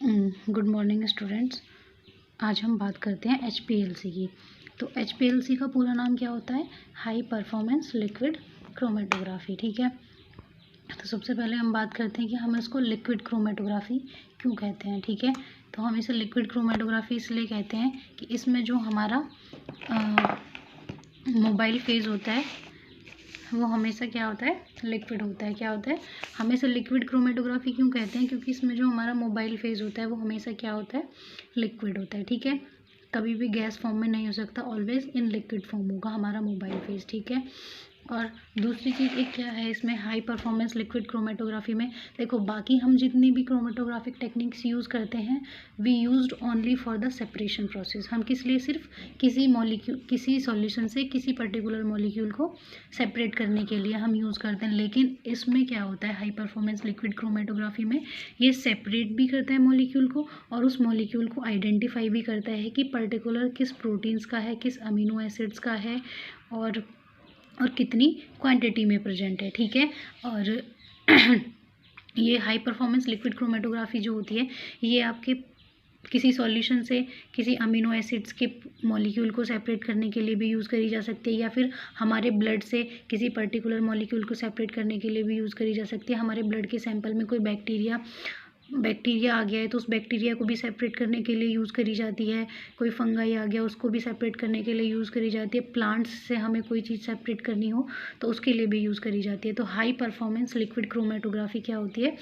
Good morning students. आज हम बात करते हैं HPLC की। तो HPLC का पूरा नाम क्या होता है? High performance liquid chromatography. ठीक है, तो सबसे पहले हम बात करते हैं कि हम इसको लिक्विड क्रोमेटोग्राफी क्यों कहते हैं। ठीक है, तो हम इसे लिक्विड क्रोमेटोग्राफी इसलिए कहते हैं कि इसमें जो हमारा मोबाइल फेज़ होता है वो हमेशा क्या होता है? लिक्विड होता है। क्या होता है? हम इसे लिक्विड क्रोमेटोग्राफी क्यों कहते हैं? क्योंकि इसमें जो हमारा मोबाइल फेज़ होता है वो हमेशा क्या होता है? लिक्विड होता है। ठीक है, कभी भी गैस फॉर्म में नहीं हो सकता, ऑलवेज इन लिक्विड फॉर्म होगा हमारा मोबाइल फेज़। ठीक है, और दूसरी चीज़ एक क्या है इसमें हाई परफॉर्मेंस लिक्विड क्रोमेटोग्राफी में, देखो बाकी हम जितनी भी क्रोमेटोग्राफिक टेक्निक्स यूज़ करते हैं we used only for the separation process. हम किस लिए? सिर्फ किसी मॉलिक्यूल, किसी सॉल्यूशन से किसी पर्टिकुलर मॉलिक्यूल को सेपरेट करने के लिए हम यूज़ करते हैं। लेकिन इसमें क्या होता है हाई परफॉर्मेंस लिक्विड क्रोमेटोग्राफी में, ये सेपरेट भी करता है मॉलिक्यूल को और उस मॉलिक्यूल को आइडेंटिफाई भी करता है कि पर्टिकुलर किस प्रोटीन्स का है, किस अमीनो एसिड्स का है और कितनी क्वांटिटी में प्रेजेंट है। ठीक है, और ये हाई परफॉर्मेंस लिक्विड क्रोमेटोग्राफी जो होती है ये आपके किसी सॉल्यूशन से किसी अमीनो एसिड्स के मॉलिक्यूल को सेपरेट करने के लिए भी यूज़ करी जा सकती है, या फिर हमारे ब्लड से किसी पर्टिकुलर मॉलिक्यूल को सेपरेट करने के लिए भी यूज़ करी जा सकती है। हमारे ब्लड के सैंपल में कोई बैक्टीरिया आ गया है तो उस बैक्टीरिया को भी सेपरेट करने के लिए यूज़ करी जाती है। कोई फंगाई आ गया उसको भी सेपरेट करने के लिए यूज़ करी जाती है। प्लांट्स से हमें कोई चीज़ सेपरेट करनी हो तो उसके लिए भी यूज़ करी जाती है। तो हाई परफॉर्मेंस लिक्विड क्रोमेटोग्राफी क्या होती है?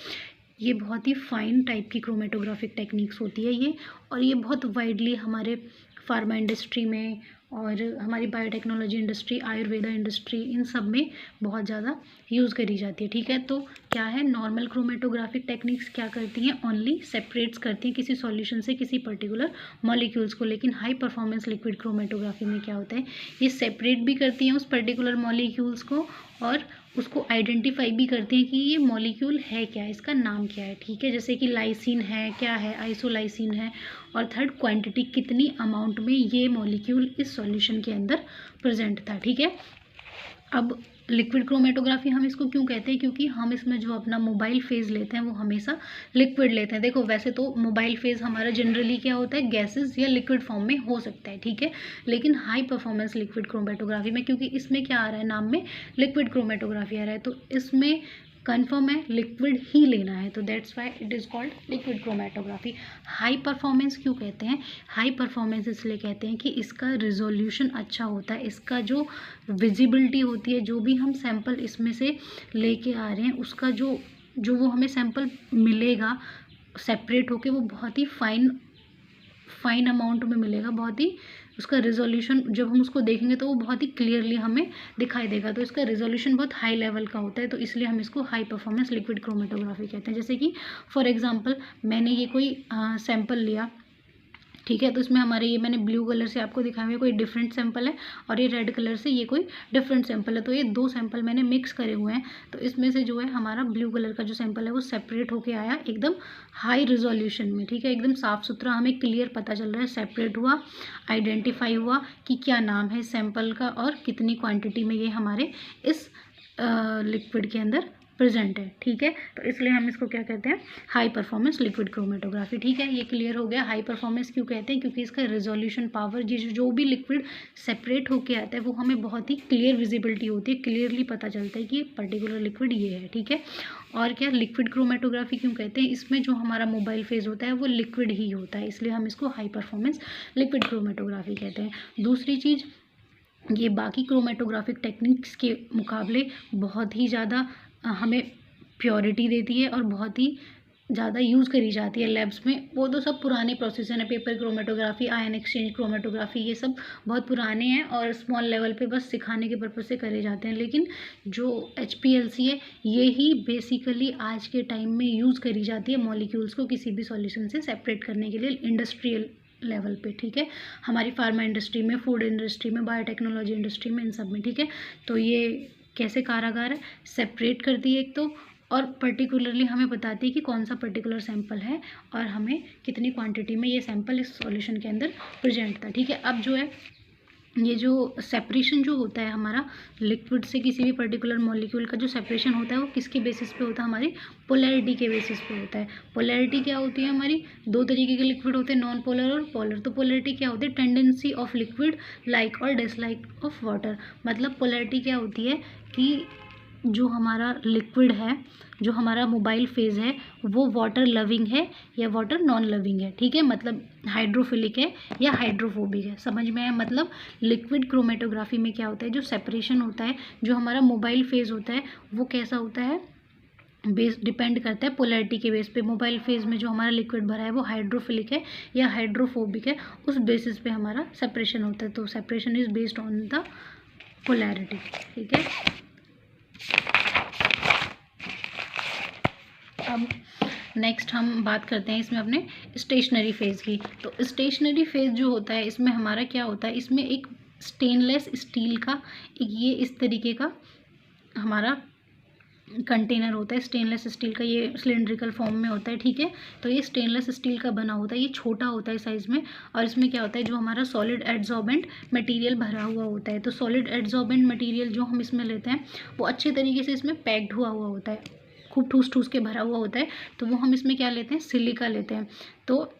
ये बहुत ही फाइन टाइप की क्रोमेटोग्राफिक टेक्निक्स होती है ये, और ये बहुत वाइडली हमारे फार्मा इंडस्ट्री में और हमारी बायोटेक्नोलॉजी इंडस्ट्री, आयुर्वेदा इंडस्ट्री, इन सब में बहुत ज़्यादा यूज़ करी जाती है। ठीक है, तो क्या है नॉर्मल क्रोमेटोग्राफिक टेक्निक्स क्या करती हैं? ओनली सेपरेट्स करती हैं किसी सॉल्यूशन से किसी पर्टिकुलर मॉलिक्यूल्स को। लेकिन हाई परफॉर्मेंस लिक्विड क्रोमेटोग्राफी में क्या होता है? ये सेपरेट भी करती हैं उस पर्टिकुलर मॉलिक्यूल्स को और उसको आइडेंटिफाई भी करते हैं कि ये मॉलिक्यूल है क्या, इसका नाम क्या है। ठीक है, जैसे कि लाइसिन है, क्या है, आइसोलाइसिन है, और थर्ड क्वांटिटी कितनी अमाउंट में ये मॉलिक्यूल इस सॉल्यूशन के अंदर प्रेजेंट था। ठीक है, अब लिक्विड क्रोमेटोग्राफी हम इसको क्यों कहते हैं? क्योंकि हम इसमें जो अपना मोबाइल फेज़ लेते हैं वो हमेशा लिक्विड लेते हैं। देखो वैसे तो मोबाइल फेज़ हमारा जनरली क्या होता है? गैसेस या लिक्विड फॉर्म में हो सकता है। ठीक है, लेकिन हाई परफॉर्मेंस लिक्विड क्रोमेटोग्राफी में, क्योंकि इसमें क्या आ रहा है नाम में लिक्विड क्रोमेटोग्राफी आ रहा है, तो इसमें कन्फर्म है लिक्विड ही लेना है, तो that's why it is called liquid chromatography. High performance क्यों कहते हैं? हाई परफॉर्मेंस इसलिए कहते हैं कि इसका रिजोल्यूशन अच्छा होता है, इसका जो विजिबिलिटी होती है, जो भी हम सैंपल इसमें से लेके आ रहे हैं उसका जो वो हमें सैंपल मिलेगा सेपरेट होके वो बहुत ही फाइन अमाउंट में मिलेगा, बहुत ही उसका रिजोल्यूशन जब हम उसको देखेंगे तो वो बहुत ही क्लियरली हमें दिखाई देगा। तो इसका रिजोल्यूशन बहुत हाई लेवल का होता है, तो इसलिए हम इसको हाई परफॉर्मेंस लिक्विड क्रोमेटोग्राफी कहते हैं। जैसे कि फॉर एग्जांपल मैंने ये कोई सैंपल लिया, ठीक है, तो इसमें हमारे ये मैंने ब्लू कलर से आपको दिखाया हुआ कोई डिफरेंट सैंपल है और ये रेड कलर से ये कोई डिफरेंट सैंपल है, तो ये दो सैंपल मैंने मिक्स करे हुए हैं। तो इसमें से जो है हमारा ब्लू कलर का जो सैंपल है वो सेपरेट होके आया एकदम हाई रिजोल्यूशन में। ठीक है, एकदम साफ़ सुथरा हमें क्लियर पता चल रहा है, सेपरेट हुआ, आइडेंटिफाई हुआ कि क्या नाम है सैंपल का और कितनी क्वान्टिटी में ये हमारे इस लिक्विड के अंदर प्रेजेंट है। ठीक है, तो इसलिए हम इसको क्या कहते हैं? High performance liquid chromatography. ठीक है, ये क्लियर हो गया हाई परफॉर्मेंस क्यों कहते हैं? क्योंकि इसका रिजोल्यूशन पावर, जो भी लिक्विड सेपरेट होके आता है वो हमें बहुत ही क्लियर विजिबिलिटी होती है, क्लियरली पता चलता है कि पर्टिकुलर लिक्विड ये है। ठीक है, और क्या लिक्विड क्रोमेटोग्राफी क्यों कहते हैं? इसमें जो हमारा मोबाइल फेज होता है वो लिक्विड ही होता है, इसलिए हम इसको हाई परफॉर्मेंस लिक्विड क्रोमेटोग्राफी कहते हैं। दूसरी चीज़, ये बाकी क्रोमेटोग्राफिक टेक्निक्स के मुकाबले बहुत ही ज़्यादा हमें प्योरिटी देती है और बहुत ही ज़्यादा यूज़ करी जाती है लैब्स में। वो तो सब पुराने प्रोसेस हैं, paper chromatography, ion exchange chromatography, ये सब बहुत पुराने हैं और स्मॉल लेवल पे बस सिखाने के पर्पज़ से करे जाते हैं। लेकिन जो HPLC है ये ही बेसिकली आज के टाइम में यूज़ करी जाती है मॉलिक्यूल्स को किसी भी सॉल्यूशन से सेपरेट करने के लिए इंडस्ट्रियल लेवल पे। ठीक है, हमारी फार्मा इंडस्ट्री में, फूड इंडस्ट्री में, बायोटेक्नोलॉजी इंडस्ट्री में, इन सब में। ठीक है, तो ये कैसे कारागार है? सेपरेट करती है एक तो, और पर्टिकुलरली हमें बताती है कि कौन सा पर्टिकुलर सैंपल है और हमें कितनी क्वांटिटी में ये सैंपल इस सॉल्यूशन के अंदर प्रेजेंट था। ठीक है, अब जो है ये जो सेपरेशन जो होता है हमारा लिक्विड से किसी भी पर्टिकुलर मॉलिक्यूल का जो सेपरेशन होता है वो किसके बेसिस पे होता है, हमारी पोलैरिटी के बेसिस पे होता है। पोलैरिटी क्या होती है हमारी, दो तरीके के लिक्विड होते हैं, नॉन पोलर और पोलर। तो पोलैरिटी क्या होती है, टेंडेंसी ऑफ लिक्विड लाइक और डिसलाइक ऑफ वाटर। मतलब पोलैरिटी क्या होती है कि जो हमारा लिक्विड है, जो हमारा मोबाइल फेज़ है, वो वाटर लविंग है या वाटर नॉन लविंग है, ठीक है। मतलब हाइड्रोफिलिक है या हाइड्रोफोबिक है, समझ में आया। मतलब लिक्विड क्रोमेटोग्राफी में क्या होता है, जो सेपरेशन होता है, जो हमारा मोबाइल फेज़ होता है, वो कैसा होता है, बेस डिपेंड करता है पोलैरिटी के बेस पे। मोबाइल फेज़ में जो हमारा लिक्विड भरा है वो हाइड्रोफिलिक है या हाइड्रोफोबिक है, उस बेसिस पे हमारा सेपरेशन होता है। तो separation is based on the polarity, ठीक है। अब नेक्स्ट हम बात करते हैं इसमें अपने स्टेशनरी फेज़ की। तो स्टेशनरी फेज़ जो होता है इसमें हमारा क्या होता है, इसमें एक स्टेनलेस स्टील का एक ये इस तरीके का हमारा कंटेनर होता है, स्टेनलेस स्टील का, ये सिलेंड्रिकल फॉर्म में होता है, ठीक है। तो ये स्टेनलेस स्टील का बना होता है, ये छोटा होता है साइज़ में, और इसमें क्या होता है, जो हमारा सॉलिड एड्सॉर्बेंट मटेरियल भरा हुआ होता है। तो सॉलिड एड्सॉर्बेंट मटेरियल जो हम इसमें लेते हैं वो अच्छे तरीके से इसमें पैक्ड हुआ होता है, खूब ठूस ठूस के भरा हुआ होता है। तो वो हम इसमें क्या लेते हैं, सिलिका लेते हैं। तो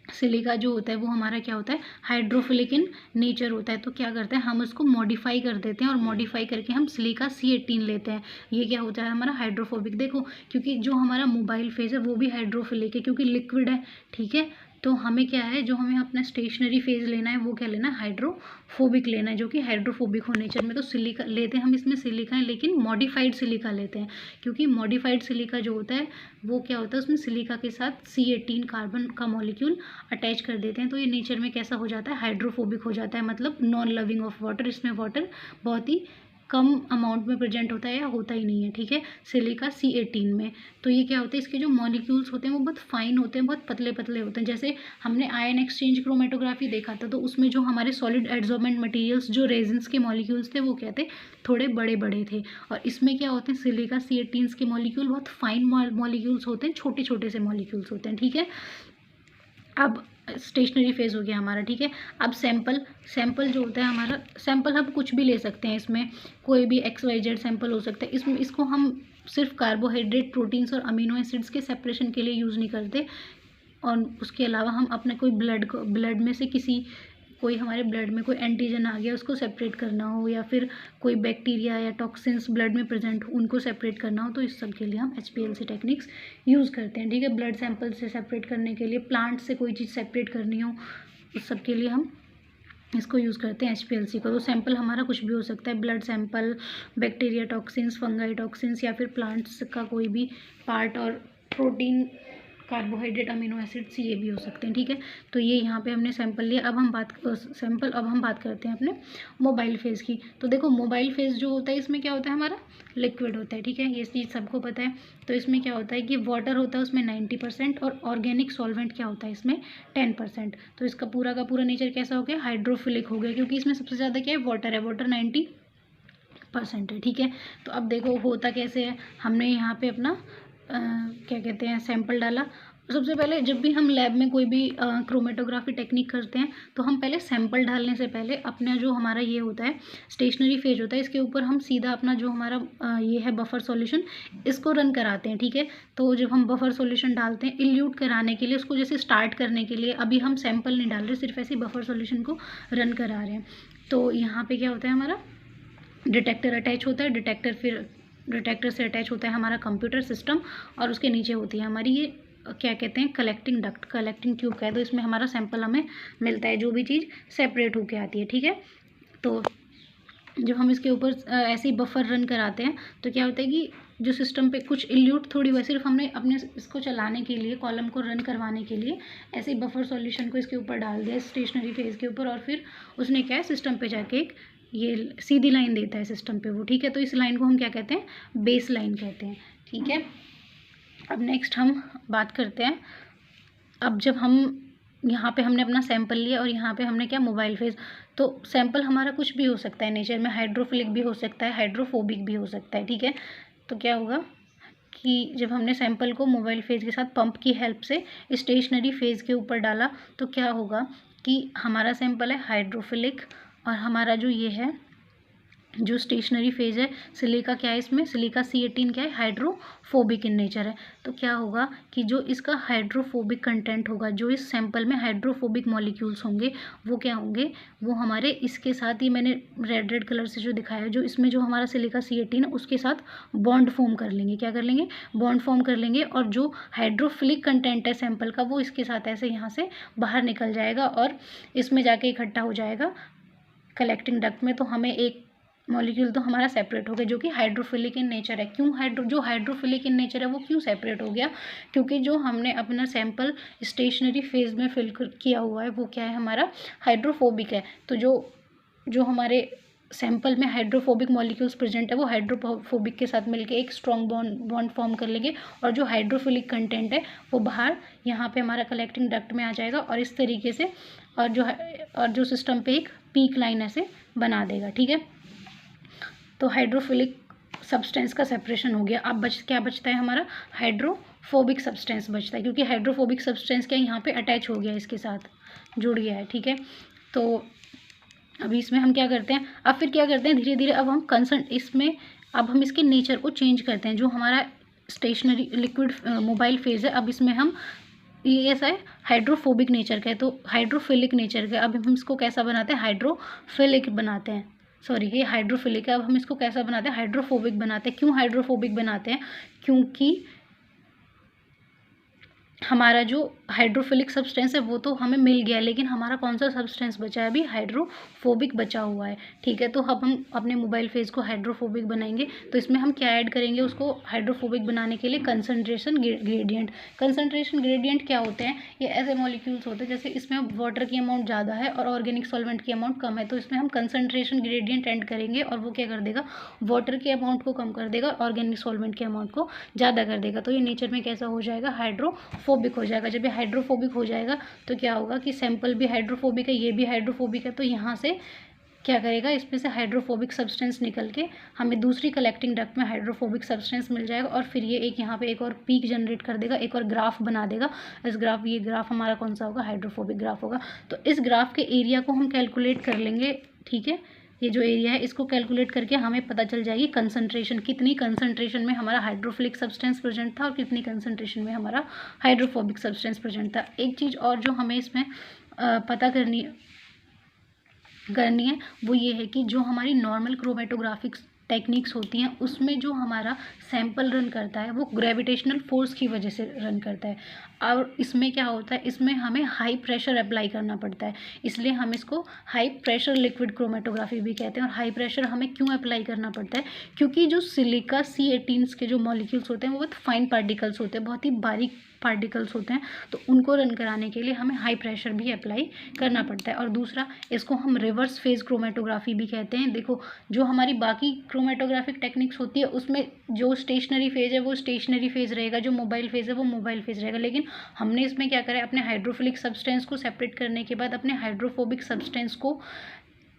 सिलिका जो होता है वो हमारा क्या होता है, हाइड्रोफिलिक इन नेचर होता है। तो क्या करते हैं, हम उसको मॉडिफाई कर देते हैं और मॉडिफाई करके हम सिलिका C18 लेते हैं। ये क्या होता है हमारा हाइड्रोफोबिक। देखो, क्योंकि जो हमारा मोबाइल फेज़ है वो भी हाइड्रोफिलिक है क्योंकि लिक्विड है, ठीक है। तो हमें क्या है, जो हमें अपना स्टेशनरी फेज़ लेना है वो क्या लेना है, हाइड्रोफोबिक लेना है, जो कि हाइड्रोफोबिक हो नेचर में। तो सिलिका लेते हैं हम इसमें, सिलिका है लेकिन मॉडिफाइड सिलिका लेते हैं, क्योंकि मॉडिफाइड सिलिका जो होता है वो क्या होता है, उसमें सिलिका के साथ C18 कार्बन का मॉलिक्यूल अटैच कर देते हैं। तो ये नेचर में कैसा हो जाता है, हाइड्रोफोबिक हो जाता है, मतलब नॉन लविंग ऑफ वाटर। इसमें वाटर बहुत ही कम अमाउंट में प्रेजेंट होता है या होता ही नहीं है, ठीक है, सिलिका C18 में। तो ये क्या होता है, इसके जो मॉलिक्यूल्स होते हैं वो बहुत फाइन होते हैं, बहुत पतले पतले होते हैं। जैसे हमने आयन एक्सचेंज क्रोमेटोग्राफी देखा था, तो उसमें जो हमारे सॉलिड एड्सॉर्बेंट मटेरियल्स, जो रेजिन्स के मॉलिक्यूल्स थे, वो क्या थे, थोड़े बड़े बड़े थे। और इसमें क्या होते हैं, सिलिका C18 के मॉलिक्यूल बहुत फाइन मॉलिक्यूल्स होते हैं, छोटे छोटे से मॉलिक्यूल्स होते हैं, ठीक है। अब स्टेशनरी फेज़ हो गया हमारा, ठीक है। अब सैंपल जो होता है हमारा, सैंपल हम कुछ भी ले सकते हैं, इसमें कोई भी XYZ सैंपल हो सकता है। इसमें इसको हम सिर्फ कार्बोहाइड्रेट, प्रोटीन्स और अमीनो एसिड्स के सेपरेशन के लिए यूज़ नहीं करते। और उसके अलावा हम अपने कोई ब्लड में से कोई हमारे ब्लड में कोई एंटीजन आ गया, उसको सेपरेट करना हो, या फिर कोई बैक्टीरिया या टॉक्सिन्स ब्लड में प्रेजेंट हो, उनको सेपरेट करना हो, तो इस सब के लिए हम HPLC टेक्निक्स यूज़ करते हैं, ठीक है। ब्लड सैंपल से सेपरेट करने के लिए, प्लांट से कोई चीज़ सेपरेट करनी हो, उस सब के लिए हम इसको यूज़ करते हैं HPLC को। तो सैंपल हमारा कुछ भी हो सकता है, blood sample, bacteria toxins, fungi toxins, या फिर प्लांट्स का कोई भी पार्ट, और प्रोटीन, कार्बोहाइड्रेट, अमीनो एसिड्स, ये भी हो सकते हैं, ठीक है। तो ये यहाँ पे हमने सैंपल लिया। अब हम बात करते हैं अपने मोबाइल फेज़ की। तो देखो, मोबाइल फेज़ जो होता है इसमें क्या होता है, हमारा लिक्विड होता है, ठीक है, ये चीज़ सबको पता है। तो इसमें क्या होता है कि वाटर होता है उसमें 90% और ऑर्गेनिक सॉल्वेंट क्या होता है इसमें 10%। तो इसका पूरा का पूरा नेचर कैसा हो गया, हाइड्रोफिलिक हो गया, क्योंकि इसमें सबसे ज़्यादा क्या है, वाटर है, वाटर 90% है, ठीक है। तो अब देखो होता कैसे है, हमने यहाँ पे अपना क्या कहते हैं, सैंपल डाला। सबसे पहले जब भी हम लैब में कोई भी क्रोमेटोग्राफी टेक्निक करते हैं, तो हम पहले सैंपल डालने से पहले अपना जो हमारा ये होता है स्टेशनरी फेज होता है, इसके ऊपर हम सीधा अपना जो हमारा ये है बफर सॉल्यूशन, इसको रन कराते हैं, ठीक है। तो जब हम बफर सॉल्यूशन डालते हैं इल्यूट कराने के लिए, उसको जैसे स्टार्ट करने के लिए, अभी हम सैंपल नहीं डाल रहे, सिर्फ ऐसे बफर सॉल्यूशन को रन करा रहे हैं। तो यहाँ पे क्या होता है, हमारा डिटेक्टर अटैच होता है, डिटेक्टर से अटैच होता है हमारा कंप्यूटर सिस्टम, और उसके नीचे होती है हमारी ये क्या कहते हैं, कलेक्टिंग डक्ट, कलेक्टिंग ट्यूब का है। तो इसमें हमारा सैंपल हमें मिलता है, जो भी चीज़ सेपरेट होके आती है, ठीक है। तो जब हम इसके ऊपर ऐसे ही बफर रन कराते हैं, तो क्या होता है कि जो सिस्टम पे कुछ इल्यूट थोड़ी हुआ, सिर्फ हमने अपने इसको चलाने के लिए, कॉलम को रन करवाने के लिए ऐसे ही बफर सॉल्यूशन को इसके ऊपर डाल दिया, स्टेशनरी फेज के ऊपर, और फिर उसने क्या है, सिस्टम पे जाके एक ये सीधी लाइन देता है सिस्टम पे वो, ठीक है। तो इस लाइन को हम क्या कहते हैं, बेस लाइन कहते हैं, ठीक है। अब नेक्स्ट हम बात करते हैं, अब जब हम यहाँ पे हमने अपना सैंपल लिया और यहाँ पे हमने क्या, मोबाइल फेज। तो सैंपल हमारा कुछ भी हो सकता है नेचर में, हाइड्रोफिलिक भी हो सकता है, हाइड्रोफोबिक भी हो सकता है, ठीक है। तो क्या होगा कि जब हमने सैंपल को मोबाइल फेज के साथ पंप की हेल्प से स्टेशनरी फेज के ऊपर डाला, तो क्या होगा कि हमारा सैंपल है हाइड्रोफिलिक, और हमारा जो ये है जो स्टेशनरी फेज है सिलिका क्या है, इसमें सिलिका C18 क्या है, हाइड्रोफोबिक इन नेचर है। तो क्या होगा कि जो इसका हाइड्रोफोबिक कंटेंट होगा, जो इस सैंपल में हाइड्रोफोबिक मॉलिक्यूल्स होंगे वो क्या होंगे, वो हमारे इसके साथ ही मैंने रेड रेड कलर से जो दिखाया है, जो इसमें जो हमारा सिलिका C18 है उसके साथ बॉन्ड फॉर्म कर लेंगे। क्या कर लेंगे, बॉन्ड फॉर्म कर लेंगे, और जो हाइड्रोफिलिक कंटेंट है सैंपल का वो इसके साथ ऐसे यहाँ से बाहर निकल जाएगा और इसमें जाके इकट्ठा हो जाएगा कलेक्टिंग डक्ट में। तो हमें एक मॉलिक्यूल तो हमारा सेपरेट हो गया जो कि हाइड्रोफिलिक इन नेचर है। क्यों जो हाइड्रोफिलिक इन नेचर है वो क्यों सेपरेट हो गया, क्योंकि जो हमने अपना सैंपल स्टेशनरी फेज में फिल किया हुआ है वो क्या है, हमारा हाइड्रोफोबिक है। तो जो हमारे सैंपल में हाइड्रोफोबिक मॉलिक्यूल्स प्रेजेंट है वो हाइड्रोफोबिक के साथ मिलकर एक स्ट्रॉन्ग बॉन्ड फॉर्म कर लेंगे, और जो हाइड्रोफिलिक कंटेंट है वो बाहर यहाँ पे हमारा कलेक्टिंग डक्ट में आ जाएगा, और इस तरीके से और जो सिस्टम पे एक पीक लाइन ऐसे बना देगा। ठीक है, तो हाइड्रोफिलिक सब्सटेंस का सेपरेशन हो गया। अब क्या बचता है, हमारा हाइड्रोफोबिक सब्सटेंस बचता है, क्योंकि हाइड्रोफोबिक सब्सटेंस क्या यहाँ पे अटैच हो गया, इसके साथ जुड़ गया है। ठीक है, तो अभी इसमें हम क्या करते हैं, अब फिर क्या करते हैं धीरे धीरे अब हम इसके नेचर को चेंज करते हैं। जो हमारा स्टेशनरी लिक्विड मोबाइल फेज है, अब इसमें हम ये ऐसा है हाइड्रोफोबिक नेचर का है, तो हाइड्रोफिलिक नेचर का। अब हम इसको कैसा बनाते हैं, हाइड्रोफिलिक बनाते हैं। सॉरी, ये हाइड्रोफिलिक है, अब हम इसको कैसा बनाते हैं, हाइड्रोफोबिक बनाते हैं। क्यों हाइड्रोफोबिक बनाते हैं, क्योंकि हमारा जो हाइड्रोफिलिक सब्सटेंस है वो तो हमें मिल गया, लेकिन हमारा कौन सा सब्सटेंस बचा है, अभी हाइड्रोफोबिक बचा हुआ है। ठीक है, तो अब हम अपने मोबाइल फेज को हाइड्रोफोबिक बनाएंगे, तो इसमें हम क्या ऐड करेंगे, उसको हाइड्रोफोबिक बनाने के लिए कंसंट्रेशन ग्रेडियंट। कंसंट्रेशन ग्रेडियंट क्या होते हैं, ये ऐसे मॉलिक्यूल्स होते हैं जैसे इसमें वाटर की अमाउंट ज़्यादा है और ऑर्गेनिक सॉल्वेंट की अमाउंट कम है, तो इसमें हम कंसंट्रेशन ग्रेडियंट ऐड करेंगे और वो क्या कर देगा, वाटर के अमाउंट को कम कर देगा, ऑर्गेनिक सॉल्वेंट के अमाउंट को ज़्यादा कर देगा। तो ये नेचर में कैसा हो जाएगा, हाइड्रोफोबिक हो जाएगा। जब ये हाइड्रोफोबिक हो जाएगा तो क्या होगा कि सैंपल भी हाइड्रोफोबिक है, ये भी हाइड्रोफोबिक है, तो यहाँ से क्या करेगा, इसमें से हाइड्रोफोबिक सब्सटेंस निकल के हमें दूसरी कलेक्टिंग डक्ट में हाइड्रोफोबिक सब्सटेंस मिल जाएगा, और फिर ये एक यहाँ पे एक और पीक जनरेट कर देगा, एक और ग्राफ बना देगा। ये ग्राफ हमारा कौन सा होगा, हाइड्रोफोबिक ग्राफ होगा। तो इस ग्राफ के एरिया को हम कैलकुलेट कर लेंगे। ठीक है, ये जो एरिया है इसको कैलकुलेट करके हमें पता चल जाएगी कंसंट्रेशन, कितनी कंसंट्रेशन में हमारा हाइड्रोफिलिक सब्सटेंस प्रेजेंट था और कितनी कंसंट्रेशन में हमारा हाइड्रोफोबिक सब्सटेंस प्रेजेंट था। एक चीज़ और जो हमें इसमें पता करनी है वो ये है कि जो हमारी नॉर्मल क्रोमेटोग्राफिक टेक्निक्स होती हैं उसमें जो हमारा सैंपल रन करता है वो ग्रेविटेशनल फोर्स की वजह से रन करता है, और इसमें क्या होता है, इसमें हमें हाई प्रेशर अप्लाई करना पड़ता है, इसलिए हम इसको हाई प्रेशर लिक्विड क्रोमेटोग्राफी भी कहते हैं। और हाई प्रेशर हमें क्यों अप्लाई करना पड़ता है, क्योंकि जो सिलिका C18 के जो मॉलिक्यूल्स होते हैं वो बहुत फाइन पार्टिकल्स होते हैं, बहुत ही बारीक पार्टिकल्स होते हैं, तो उनको रन कराने के लिए हमें हाई प्रेशर भी अप्लाई करना पड़ता है। और दूसरा, इसको हम रिवर्स फेज क्रोमेटोग्राफी भी कहते हैं। देखो, जो हमारी बाकी क्रोमेटोग्राफिक टेक्निक्स होती है उसमें जो स्टेशनरी फेज है वो स्टेशनरी फेज रहेगा, जो मोबाइल फेज है वो मोबाइल फेज रहेगा, लेकिन हमने इसमें क्या करा है, अपने हाइड्रोफिलिक सब्सटेंस को सेपरेट करने के बाद अपने हाइड्रोफोबिक सब्सटेंस को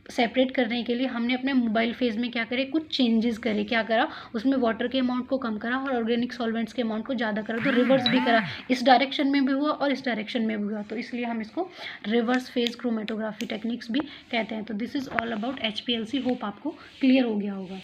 सेपरेट करने के लिए हमने अपने मोबाइल फेज में क्या करे, कुछ चेंजेस करे। क्या करा, उसमें वाटर के अमाउंट को कम करा और ऑर्गेनिक सॉल्वेंट्स के अमाउंट को ज़्यादा करा, तो रिवर्स भी करा, इस डायरेक्शन में भी हुआ और इस डायरेक्शन में भी हुआ, तो इसलिए हम इसको रिवर्स फेज क्रोमेटोग्राफी टेक्निक्स भी कहते हैं। तो this is all about HPLC। Hope आपको क्लियर हो गया होगा।